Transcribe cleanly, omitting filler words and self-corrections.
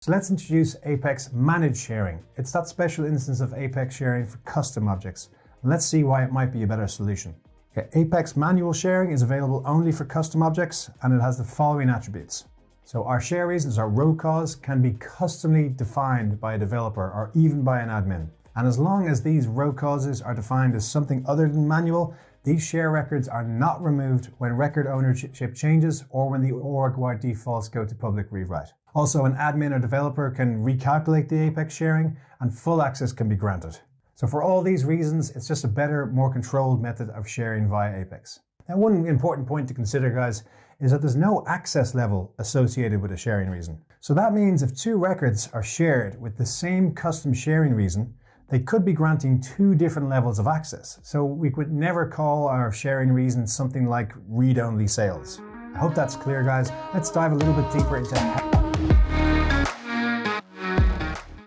So let's introduce Apex Managed Sharing. It's that special instance of Apex sharing for custom objects. And let's see why it might be a better solution. Okay, Apex Manual Sharing is available only for custom objects, and it has the following attributes. So our share reasons, our row cause, can be customly defined by a developer or even by an admin. And as long as these row causes are defined as something other than manual, these share records are not removed when record ownership changes or when the org-wide defaults go to public rewrite. Also, an admin or developer can recalculate the Apex sharing and full access can be granted. So for all these reasons, it's just a better, more controlled method of sharing via Apex. Now, one important point to consider, guys, is that there's no access level associated with a sharing reason. So that means if two records are shared with the same custom sharing reason, they could be granting two different levels of access. So we could never call our sharing reason something like read-only sales. I hope that's clear, guys. Let's dive a little bit deeper into how